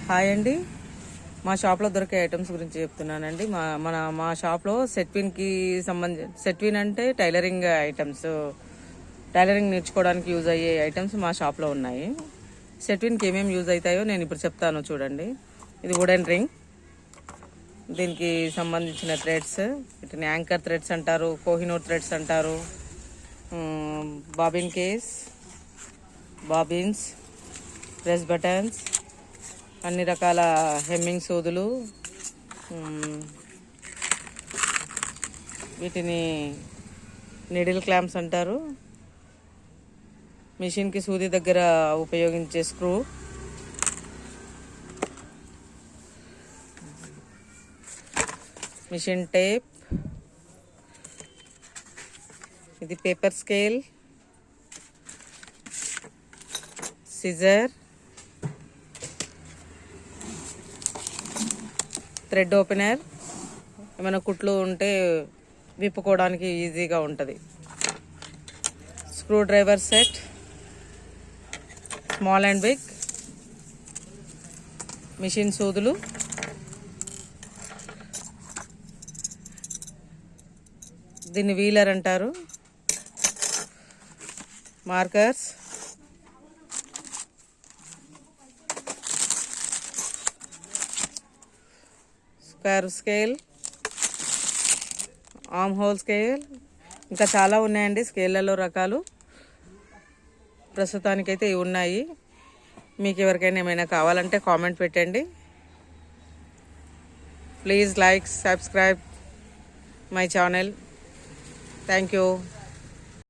Hi అండి. మా షాప్లో దొరికే ఐటమ్స్ గురించి చెప్తున్నానండి. మా షాప్లో సెట్విన్ అంటే టైలరింగ్ ఐటమ్స్, టైలరింగ్ నేర్చుకోవడానికి యూజ్ అయ్యే ఐటమ్స్ మా షాప్లో ఉన్నాయి. సెట్విన్కి ఏమేమి యూజ్ అవుతాయో నేను ఇప్పుడు చెప్తాను చూడండి. ఇది వుడెన్ రింగ్, దీనికి సంబంధించిన థ్రెడ్స్, వీటిని యాంకర్ థ్రెడ్స్ అంటారు, కోహినూర్ థ్రెడ్స్ అంటారు, bobbin case, bobbins, press buttons, అన్ని రకాల హెమ్మింగ్ సూదులు, వీటిని నీడిల్ క్లాంప్స్ అంటారు, మిషన్కి సూది దగ్గర ఉపయోగించే స్క్రూ, మిషన్ టేప్, ఇది paper scale, scissor, thread opener, ఏమైనా కుట్లు ఉంటే విప్పుకోవడానికి ఈజీగా ఉంటుంది, screw driver set, small and big, machine సూదులు, దీన్ని వీలర్ అంటారు, markers, curve scale, arm hole scale, ఇంకా చాలా ఉన్నాయండి స్కేళ్లలో రకాలు. ప్రస్తుతానికైతే ఇవి ఉన్నాయి. మీకు ఎవరికైనా ఏమైనా కావాలంటే కామెంట్ పెట్టండి. Please like, subscribe my channel. Thank you.